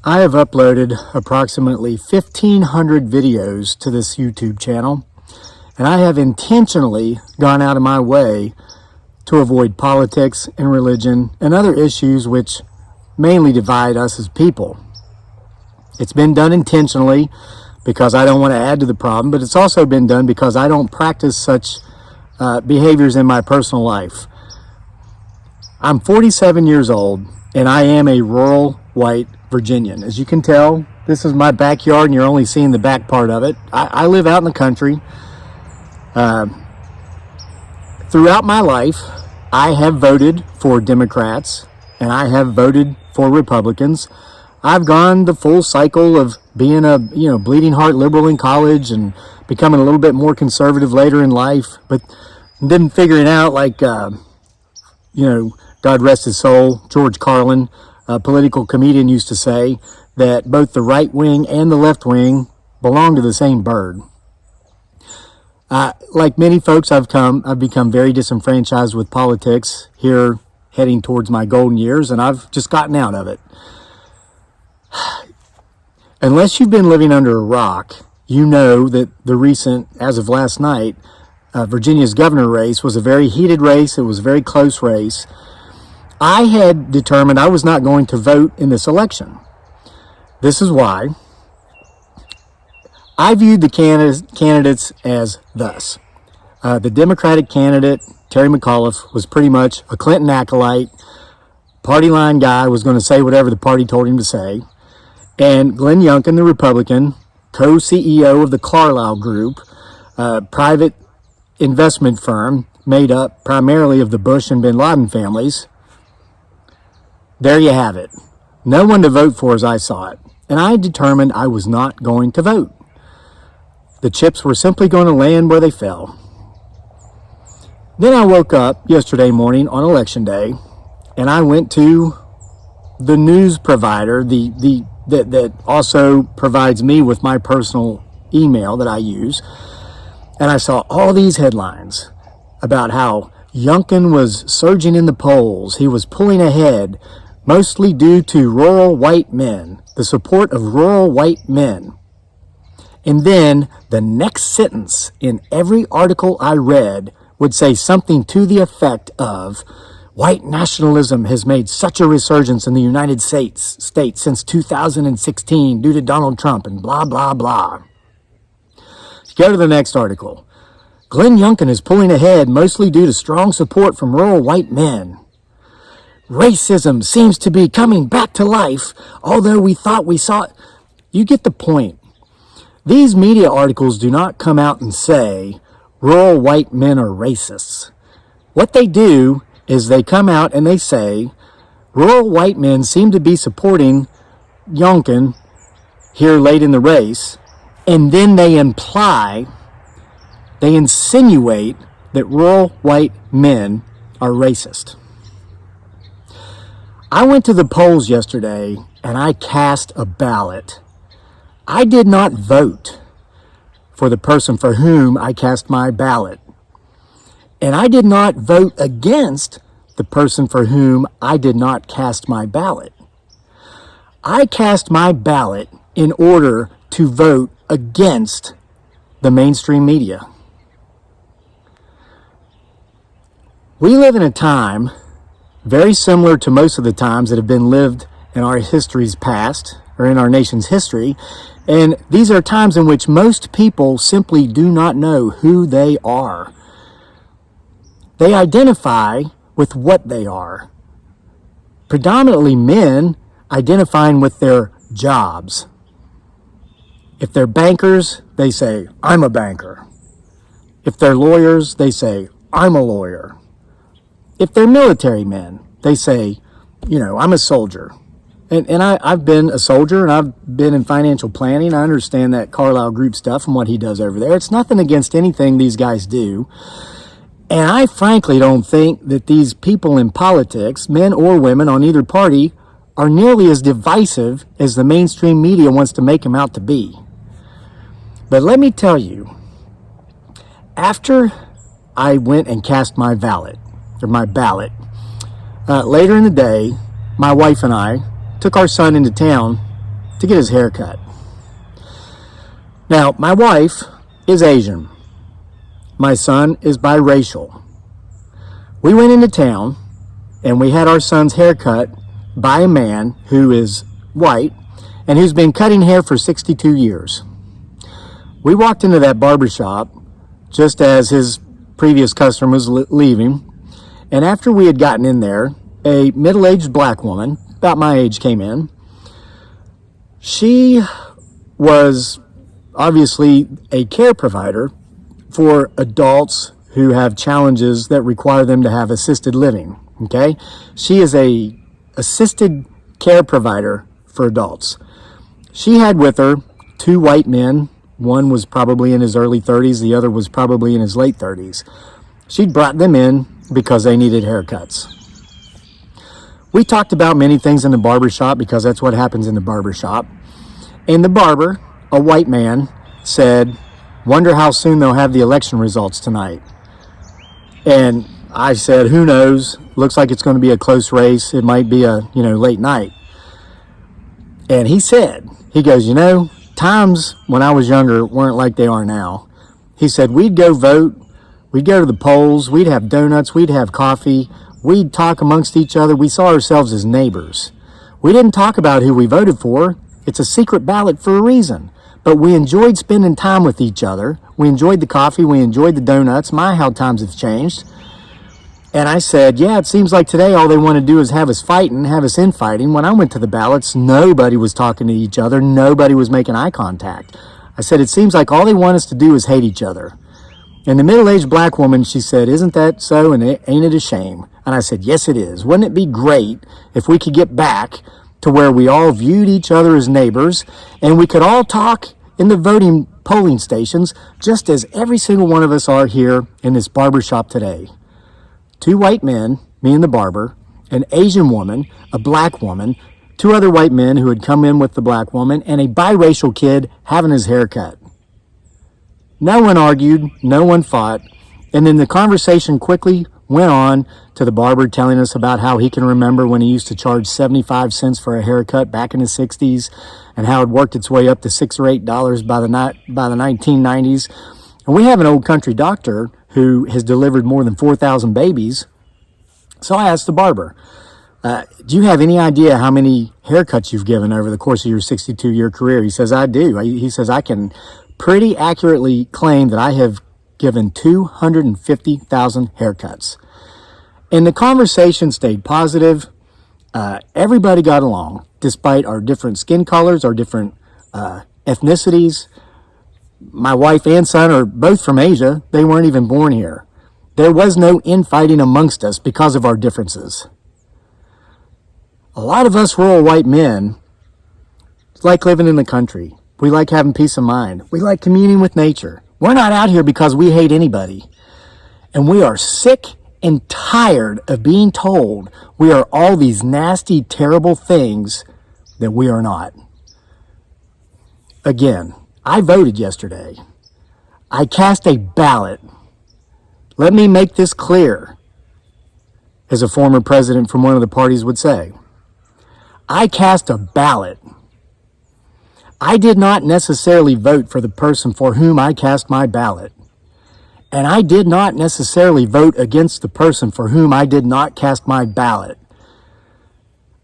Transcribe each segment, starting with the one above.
I have uploaded approximately 1,500 videos to this YouTube channel, and I have intentionally gone out of my way to avoid politics and religion and other issues which mainly divide us as people. It's been done intentionally because I don't want to add to the problem, but it's also been done because I don't practice such behaviors in my personal life. I'm 47 years old, and I am a rural white Virginian. As you can tell, this is my backyard, and you're only seeing the back part of it. I live out in the country. Throughout my life, I have voted for Democrats, and I have voted for Republicans. I've gone the full cycle of being a bleeding heart liberal in college and becoming a little bit more conservative later in life, but then figuring out, like, God rest his soul, George Carlin, a political comedian, used to say that both the right wing and the left wing belong to the same bird. Like many folks, I've become very disenfranchised with politics here, heading towards my golden years, and I've just gotten out of it. Unless you've been living under a rock, you know that the recent, as of last night, Virginia's governor race was a very heated race. It was a very close race. I had determined I was not going to vote in this election. This is why. I viewed the candidates as thus. The Democratic candidate, Terry McAuliffe, was pretty much a Clinton acolyte, party line guy, was going to say whatever the party told him to say. And Glenn Youngkin, the Republican, co-CEO of the Carlyle Group, a private investment firm made up primarily of the Bush and bin Laden families. There you have it. No one to vote for as I saw it. And I determined I was not going to vote. The chips were simply going to land where they fell. Then I woke up yesterday morning on election day, and I went to the news provider, that also provides me with my personal email that I use, and I saw all these headlines about how Youngkin was surging in the polls. He was pulling ahead, mostly due to rural white men, the support of rural white men. And then the next sentence in every article I read would say something to the effect of, white nationalism has made such a resurgence in the United States since 2016 due to Donald Trump and blah, blah, blah. Go to the next article. Glenn Youngkin is pulling ahead mostly due to strong support from rural white men. Racism seems to be coming back to life, although we thought we saw it. You get the point. These media articles do not come out and say rural white men are racists. What they do is they come out and they say rural white men seem to be supporting Youngkin here late in the race, and then they insinuate that rural white men are racist. I went to the polls yesterday and I cast a ballot. I did not vote for the person for whom I cast my ballot. And I did not vote against the person for whom I did not cast my ballot. I cast my ballot in order to vote against the mainstream media. We live in a time very similar to most of the times that have been lived in our history's past, or in our nation's history, and these are times in which most people simply do not know who they are. They identify with what they are. Predominantly men identifying with their jobs. If they're bankers, they say, I'm a banker. If they're lawyers, they say, I'm a lawyer. If they're military men, they say, I'm a soldier. And I've been a soldier, and I've been in financial planning. I understand that Carlyle Group stuff and what he does over there. It's nothing against anything these guys do. And I frankly don't think that these people in politics, men or women on either party, are nearly as divisive as the mainstream media wants to make them out to be. But let me tell you, after I went and cast my ballot, later in the day, my wife and I took our son into town to get his hair cut. Now, my wife is Asian. My son is biracial. We went into town and we had our son's hair cut by a man who is white and who's been cutting hair for 62 years. We walked into that barber shop just as his previous customer was leaving, and after we had gotten in there, a middle-aged black woman, about my age, came in. She was obviously a care provider for adults who have challenges that require them to have assisted living, okay? She is a assisted care provider for adults. She had with her two white men. One was probably in his early 30s, the other was probably in his late 30s. She'd brought them in because they needed haircuts. We talked about many things in the barber shop because that's what happens in the barber shop. And the barber, a white man, said, "Wonder how soon they'll have the election results tonight." And I said, "Who knows? Looks like it's going to be a close race. It might be a, late night." And he said, he goes, times when I was younger weren't like they are now. He said, we'd go vote, we'd go to the polls, we'd have donuts, we'd have coffee, we'd talk amongst each other. We saw ourselves as neighbors. We didn't talk about who we voted for. It's a secret ballot for a reason. But we enjoyed spending time with each other. We enjoyed the coffee, we enjoyed the donuts. My, how times have changed. And I said, yeah, it seems like today all they want to do is have us fighting, have us infighting. When I went to the ballots, nobody was talking to each other. Nobody was making eye contact. I said, it seems like all they want us to do is hate each other. And the middle-aged black woman, she said, isn't that so? And ain't it a shame? And I said, yes, it is. Wouldn't it be great if we could get back to where we all viewed each other as neighbors and we could all talk in the voting polling stations just as every single one of us are here in this barber shop today? Two white men, me and the barber, an Asian woman, a black woman, two other white men who had come in with the black woman, and a biracial kid having his hair cut. No one argued, no one fought, and then the conversation quickly went on to the barber telling us about how he can remember when he used to charge 75 cents for a haircut back in the 60s and how it worked its way up to $6 or $8 by the 1990s. And we have an old country doctor who has delivered more than 4,000 babies. So I asked the barber, do you have any idea how many haircuts you've given over the course of your 62-year career? He says, I do. He says, I can pretty accurately claim that I have given 250,000 haircuts. And the conversation stayed positive. Everybody got along, despite our different skin colors, our different ethnicities. My wife and son are both from Asia. They weren't even born here. There was no infighting amongst us because of our differences. A lot of us rural white men like living in the country. We like having peace of mind. We like communing with nature. We're not out here because we hate anybody. And we are sick and tired of being told we are all these nasty, terrible things that we are not. Again, I voted yesterday. I cast a ballot. Let me make this clear, as a former president from one of the parties would say. I cast a ballot. I did not necessarily vote for the person for whom I cast my ballot. And I did not necessarily vote against the person for whom I did not cast my ballot.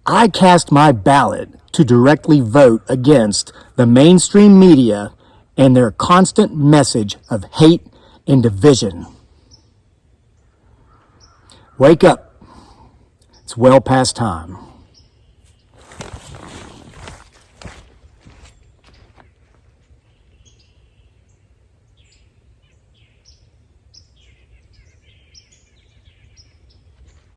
I cast my ballot to directly vote against the mainstream media and their constant message of hate and division. Wake up. It's well past time.